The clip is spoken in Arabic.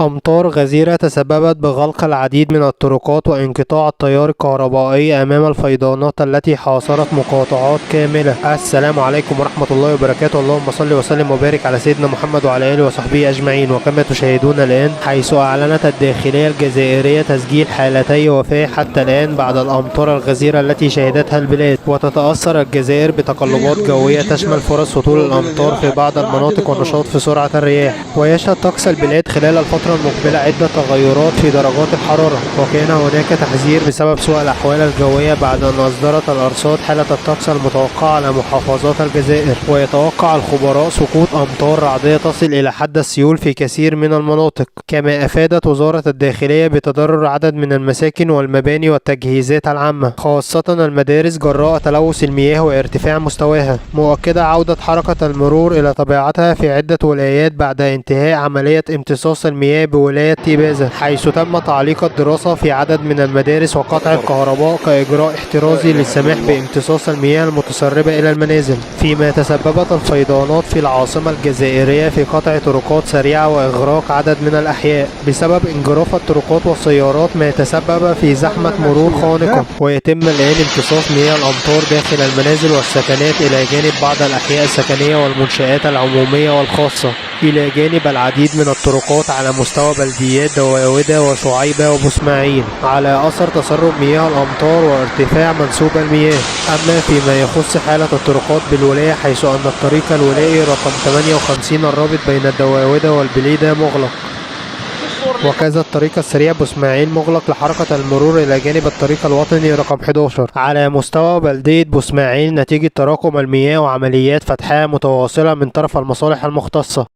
أمطار غزيرة تسببت بغلق العديد من الطرقات وانقطاع التيار الكهربائي أمام الفيضانات التي حاصرت مقاطعات كاملة. السلام عليكم ورحمة الله وبركاته. اللهم صل وسلم وبارك على سيدنا محمد وعلى آله وصحبه أجمعين. وكما تشاهدون الآن، حيث أعلنت الداخلية الجزائرية تسجيل حالتي وفاة حتى الآن بعد الأمطار الغزيرة التي شهدتها البلاد. وتتأثر الجزائر بتقلبات جوية تشمل فرص هطول الأمطار في بعض المناطق ونشاط في سرعة الرياح. ويشهد طقس البلاد خلال الفترة المقبلة عدة تغيرات في درجات الحرارة، وكان هناك تحذير بسبب سوء الأحوال الجوية بعد أن أصدرت الأرصاد حالة الطقس المتوقعة على محافظات الجزائر. ويتوقع الخبراء سقوط أمطار رعدية تصل إلى حد السيول في كثير من المناطق. كما أفادت وزارة الداخلية بتضرر عدد من المساكن والمباني والتجهيزات العامة، خاصة المدارس، جراء تلوث المياه وارتفاع مستواها، مؤكدة عودة حركة المرور إلى طبيعتها في عدة ولايات بعد انتهاء عملية امتصاص المياه بولاية تيبازا، حيث تم تعليق الدراسة في عدد من المدارس وقطع الكهرباء كإجراء احترازي للسماح بامتصاص المياه المتسربة إلى المنازل. فيما تسببت الفيضانات في العاصمة الجزائرية في قطع طرقات سريعة وإغراق عدد من الأحياء بسبب انجراف الطرقات والسيارات، ما تسبب في زحمة مرور خانقة. ويتم الآن امتصاص مياه الأمطار داخل المنازل والسكنات إلى جانب بعض الأحياء السكنية والمنشآت العمومية والخاصة، إلى جانب العديد من الطرقات على مستوى بلديات دواودة وشعيبة وبوسماعيل، على أثر تسرب مياه الأمطار وارتفاع منسوب المياه. أما فيما يخص حالة الطرقات بالولاية، حيث أن الطريق الولائي رقم 58 الرابط بين الدواودة والبليدة مغلق، وكذا الطريق السريع بوسماعيل مغلق لحركة المرور إلى جانب الطريق الوطني رقم 11 على مستوى بلدية بوسماعيل، نتيجة تراكم المياه وعمليات فتحها متواصلة من طرف المصالح المختصة.